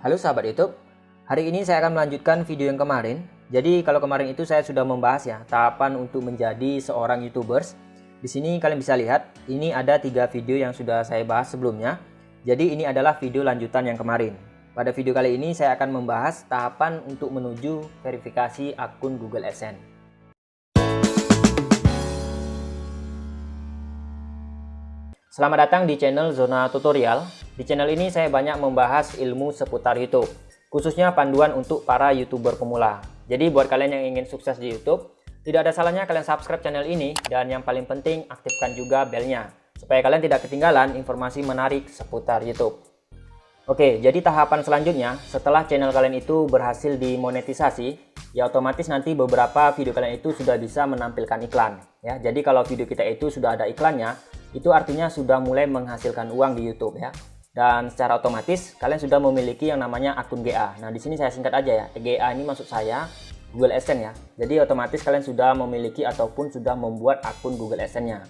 Halo sahabat YouTube, hari ini saya akan melanjutkan video yang kemarin. Jadi kalau kemarin itu saya sudah membahas ya tahapan untuk menjadi seorang YouTubers. Di sini kalian bisa lihat, ini ada 3 video yang sudah saya bahas sebelumnya. Jadi ini adalah video lanjutan yang kemarin. Pada video kali ini saya akan membahas tahapan untuk menuju verifikasi akun Google AdSense. Selamat datang di channel Zona Tutorial. Di channel ini saya banyak membahas ilmu seputar YouTube, khususnya panduan untuk para YouTuber pemula. Jadi buat kalian yang ingin sukses di YouTube, tidak ada salahnya kalian subscribe channel ini, dan yang paling penting aktifkan juga belnya, supaya kalian tidak ketinggalan informasi menarik seputar YouTube. Oke, jadi tahapan selanjutnya, setelah channel kalian itu berhasil dimonetisasi, ya otomatis nanti beberapa video kalian itu sudah bisa menampilkan iklan. Ya, jadi kalau video kita itu sudah ada iklannya, itu artinya sudah mulai menghasilkan uang di YouTube ya. Dan secara otomatis kalian sudah memiliki yang namanya akun GA. Nah, di sini saya singkat aja ya. GA ini maksud saya Google AdSense ya. Jadi otomatis kalian sudah memiliki ataupun sudah membuat akun Google AdSense-nya.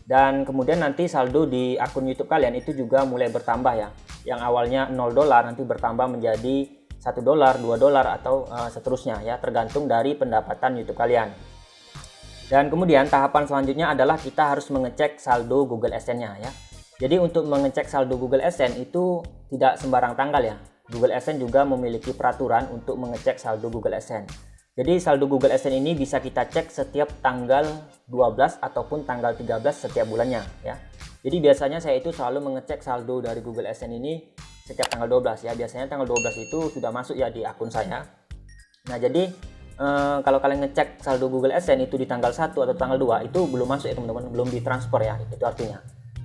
Dan kemudian nanti saldo di akun YouTube kalian itu juga mulai bertambah ya. Yang awalnya $0 nanti bertambah menjadi $1, $2 atau seterusnya ya, tergantung dari pendapatan YouTube kalian. Dan kemudian tahapan selanjutnya adalah kita harus mengecek saldo Google AdSense-nya ya. Jadi untuk mengecek saldo Google AdSense itu tidak sembarang tanggal ya. Google AdSense juga memiliki peraturan untuk mengecek saldo Google AdSense. Jadi saldo Google AdSense ini bisa kita cek setiap tanggal 12 ataupun tanggal 13 setiap bulannya ya. Jadi biasanya saya itu selalu mengecek saldo dari Google AdSense ini setiap tanggal 12 ya. Biasanya tanggal 12 itu sudah masuk ya di akun saya. Nah, jadi kalau kalian ngecek saldo Google AdSense itu di tanggal 1 atau tanggal 2 itu belum masuk ya teman-teman, belum ditransfer ya, itu artinya.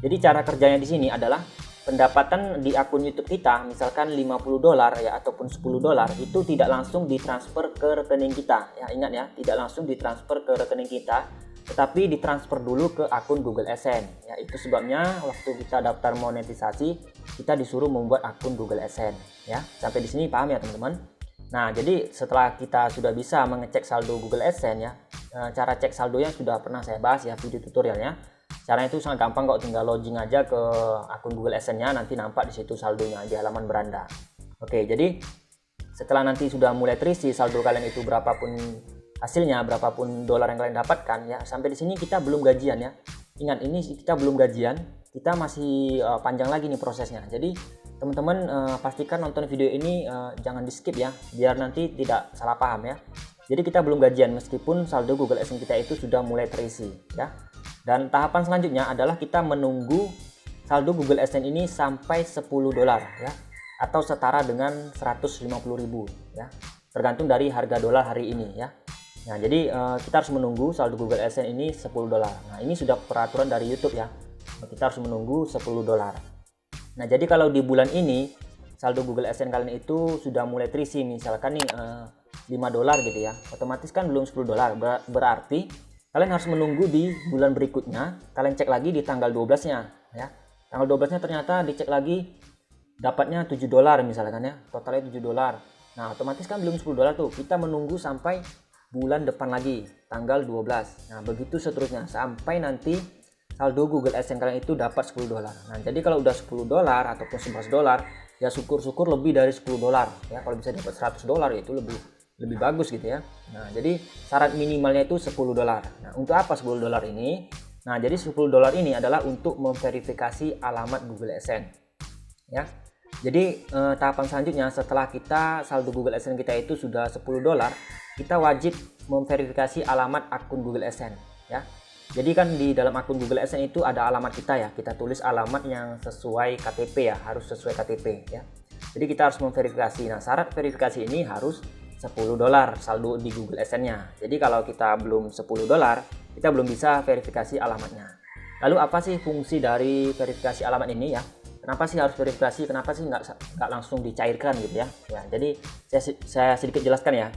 Jadi cara kerjanya di sini adalah pendapatan di akun YouTube kita, misalkan $50 ya ataupun $10 itu tidak langsung ditransfer ke rekening kita. Ya, ingat ya, tidak langsung ditransfer ke rekening kita, tetapi ditransfer dulu ke akun Google AdSense. Ya, itu sebabnya waktu kita daftar monetisasi, kita disuruh membuat akun Google AdSense ya. Sampai di sini paham ya, teman-teman? Nah, jadi setelah kita sudah bisa mengecek saldo Google AdSense ya, cara cek saldonya sudah pernah saya bahas ya video tutorialnya. Caranya itu sangat gampang kok, tinggal login aja ke akun Google AdSense-nya, nanti nampak di situ saldonya di halaman beranda. Oke, jadi setelah nanti sudah mulai terisi saldo kalian itu berapapun hasilnya, berapapun dolar yang kalian dapatkan ya, sampai di sini kita belum gajian ya. Ingat, ini kita belum gajian, kita masih panjang lagi nih prosesnya. Jadi teman-teman pastikan nonton video ini jangan di skip ya, biar nanti tidak salah paham ya. Jadi kita belum gajian meskipun saldo Google AdSense kita itu sudah mulai terisi ya. Dan tahapan selanjutnya adalah kita menunggu saldo Google AdSense ini sampai $10 ya, atau setara dengan 150.000 ya, tergantung dari harga dolar hari ini ya. Nah, jadi kita harus menunggu saldo Google AdSense ini $10. Nah, ini sudah peraturan dari YouTube ya, kita harus menunggu $10. Nah, jadi kalau di bulan ini saldo Google AdSense kalian itu sudah mulai terisi, misalkan nih $5 gitu ya, otomatis kan belum $10, berarti kalian harus menunggu di bulan berikutnya. Kalian cek lagi di tanggal 12-nya ya. Tanggal 12-nya ternyata dicek lagi dapatnya $7 misalkan ya, totalnya $7. Nah, otomatis kan belum $10 tuh. Kita menunggu sampai bulan depan lagi, tanggal 12. Nah, begitu seterusnya sampai nanti saldo Google AdSense kalian itu dapat $10. Nah, jadi kalau udah $10 ataupun $11, ya syukur-syukur lebih dari $10 ya. Kalau bisa dapat $100 itu lebih bagus gitu ya. Nah, jadi syarat minimalnya itu $10. Nah, untuk apa $10 ini? Nah, jadi $10 ini adalah untuk memverifikasi alamat Google AdSense ya. Jadi tahapan selanjutnya setelah kita saldo Google AdSense kita itu sudah $10, kita wajib memverifikasi alamat akun Google AdSense ya. Jadi kan di dalam akun Google AdSense itu ada alamat kita ya, kita tulis alamat yang sesuai KTP ya, harus sesuai KTP ya. Jadi kita harus memverifikasi. Nah, syarat verifikasi ini harus $10 saldo di Google AdSense-nya. Jadi kalau kita belum $10, kita belum bisa verifikasi alamatnya. Lalu apa sih fungsi dari verifikasi alamat ini ya? Kenapa sih harus verifikasi? Kenapa sih nggak langsung dicairkan gitu ya? Ya, jadi saya sedikit jelaskan ya.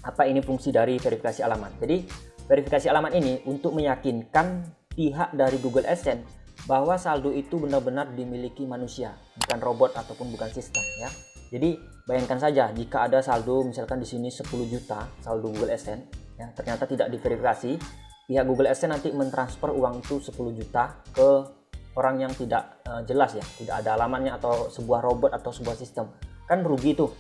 Apa ini fungsi dari verifikasi alamat? Jadi verifikasi alamat ini untuk meyakinkan pihak dari Google AdSense bahwa saldo itu benar-benar dimiliki manusia, bukan robot ataupun bukan sistem ya. Jadi bayangkan saja jika ada saldo misalkan di sini 10 juta saldo Google AdSense ya, ternyata tidak diverifikasi, pihak Google AdSense nanti mentransfer uang itu 10 juta ke orang yang tidak jelas ya, tidak ada alamatnya atau sebuah robot atau sebuah sistem. kan rugi tuh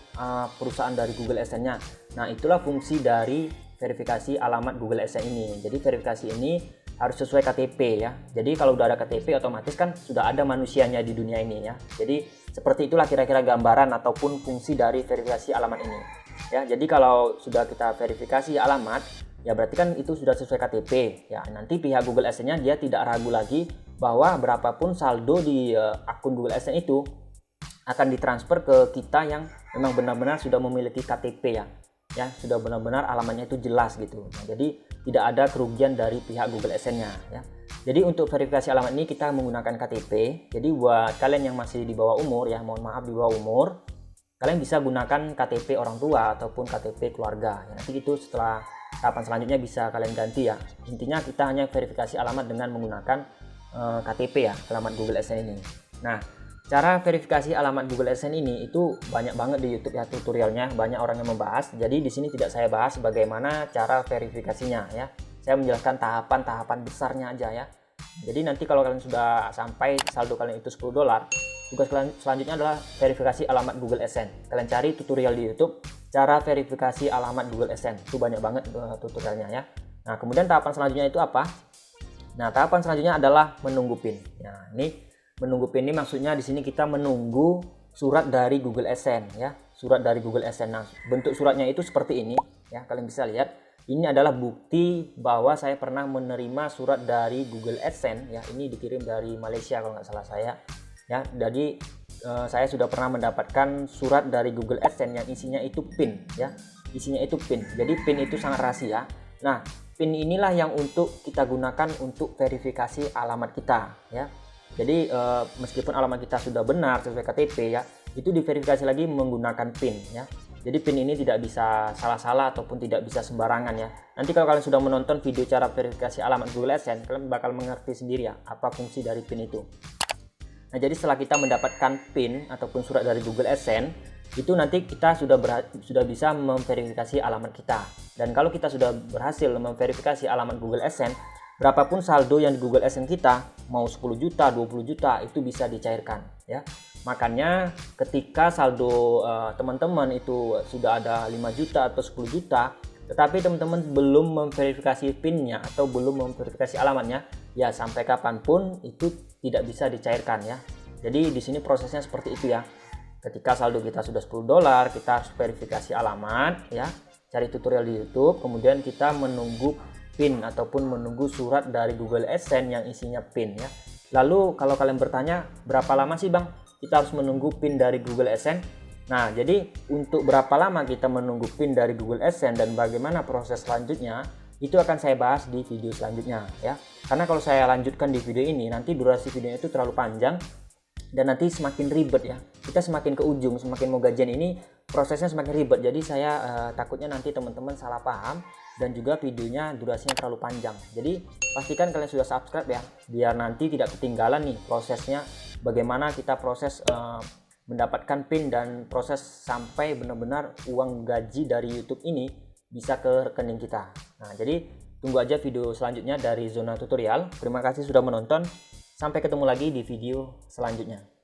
perusahaan dari Google AdSense-nya. Nah, itulah fungsi dari verifikasi alamat Google AdSense ini. Jadi verifikasi ini harus sesuai KTP ya. Jadi kalau udah ada KTP otomatis kan sudah ada manusianya di dunia ini ya. Jadi seperti itulah kira-kira gambaran ataupun fungsi dari verifikasi alamat ini. Ya, jadi kalau sudah kita verifikasi alamat, ya berarti kan itu sudah sesuai KTP. Ya, nanti pihak Google AdSense-nya dia tidak ragu lagi bahwa berapapun saldo di akun Google AdSense itu akan ditransfer ke kita yang memang benar-benar sudah memiliki KTP ya. Ya, sudah benar-benar alamatnya itu jelas gitu. Nah, jadi tidak ada kerugian dari pihak Google AdSense-nya ya. Jadi untuk verifikasi alamat ini kita menggunakan KTP. Jadi buat kalian yang masih di bawah umur ya, mohon maaf di bawah umur, kalian bisa gunakan KTP orang tua ataupun KTP keluarga. Ya, nanti itu setelah tahapan selanjutnya bisa kalian ganti ya. Intinya kita hanya verifikasi alamat dengan menggunakan KTP ya, alamat Google AdSense ini. Nah, cara verifikasi alamat Google AdSense ini itu banyak banget di YouTube ya tutorialnya, banyak orang yang membahas. Jadi di sini tidak saya bahas bagaimana cara verifikasinya ya. Saya menjelaskan tahapan-tahapan besarnya aja ya. Jadi nanti kalau kalian sudah sampai saldo kalian itu $10, tugas kalian selanjutnya adalah verifikasi alamat Google AdSense. Kalian cari tutorial di YouTube cara verifikasi alamat Google AdSense. Itu banyak banget tutorialnya ya. Nah, kemudian tahapan selanjutnya itu apa? Nah, tahapan selanjutnya adalah menunggu PIN. Nah, ini menunggu PIN ini maksudnya di sini kita menunggu surat dari Google AdSense ya. Surat dari Google AdSense. Nah, bentuk suratnya itu seperti ini ya. Kalian bisa lihat. Ini adalah bukti bahwa saya pernah menerima surat dari Google AdSense ya. Ini dikirim dari Malaysia kalau nggak salah saya ya. Jadi saya sudah pernah mendapatkan surat dari Google AdSense yang isinya itu PIN ya. Isinya itu PIN. Jadi PIN itu sangat rahasia. Nah, PIN inilah yang untuk kita gunakan untuk verifikasi alamat kita ya. Jadi meskipun alamat kita sudah benar sesuai KTP ya, itu diverifikasi lagi menggunakan PIN ya. Jadi PIN ini tidak bisa salah-salah ataupun tidak bisa sembarangan ya. Nanti kalau kalian sudah menonton video cara verifikasi alamat Google AdSense, kalian bakal mengerti sendiri ya apa fungsi dari PIN itu. Nah, jadi setelah kita mendapatkan PIN ataupun surat dari Google AdSense, itu nanti kita sudah bisa memverifikasi alamat kita. Dan kalau kita sudah berhasil memverifikasi alamat Google AdSense, berapapun saldo yang di Google AdSense kita, mau 10 juta, 20 juta, itu bisa dicairkan ya. Makanya ketika saldo teman-teman itu sudah ada 5 juta atau 10 juta, tetapi teman-teman belum memverifikasi PIN-nya atau belum memverifikasi alamatnya, ya sampai kapanpun itu tidak bisa dicairkan ya. Jadi di sini prosesnya seperti itu ya. Ketika saldo kita sudah $10, kita harus verifikasi alamat ya. Cari tutorial di YouTube, kemudian kita menunggu PIN ataupun menunggu surat dari Google AdSense yang isinya PIN ya. Lalu kalau kalian bertanya, berapa lama sih Bang kita harus menunggu PIN dari Google AdSense? Nah, jadi untuk berapa lama kita menunggu PIN dari Google AdSense dan bagaimana proses selanjutnya, itu akan saya bahas di video selanjutnya ya. Karena kalau saya lanjutkan di video ini, nanti durasi videonya itu terlalu panjang dan nanti semakin ribet ya. Kita semakin ke ujung, semakin mau gajian ini prosesnya semakin ribet. Jadi saya takutnya nanti teman-teman salah paham dan juga videonya durasinya terlalu panjang. Jadi pastikan kalian sudah subscribe ya, biar nanti tidak ketinggalan nih prosesnya bagaimana kita proses mendapatkan PIN dan proses sampai benar-benar uang gaji dari YouTube ini bisa ke rekening kita. Nah, jadi tunggu aja video selanjutnya dari Zona Tutorial. Terima kasih sudah menonton. Sampai ketemu lagi di video selanjutnya.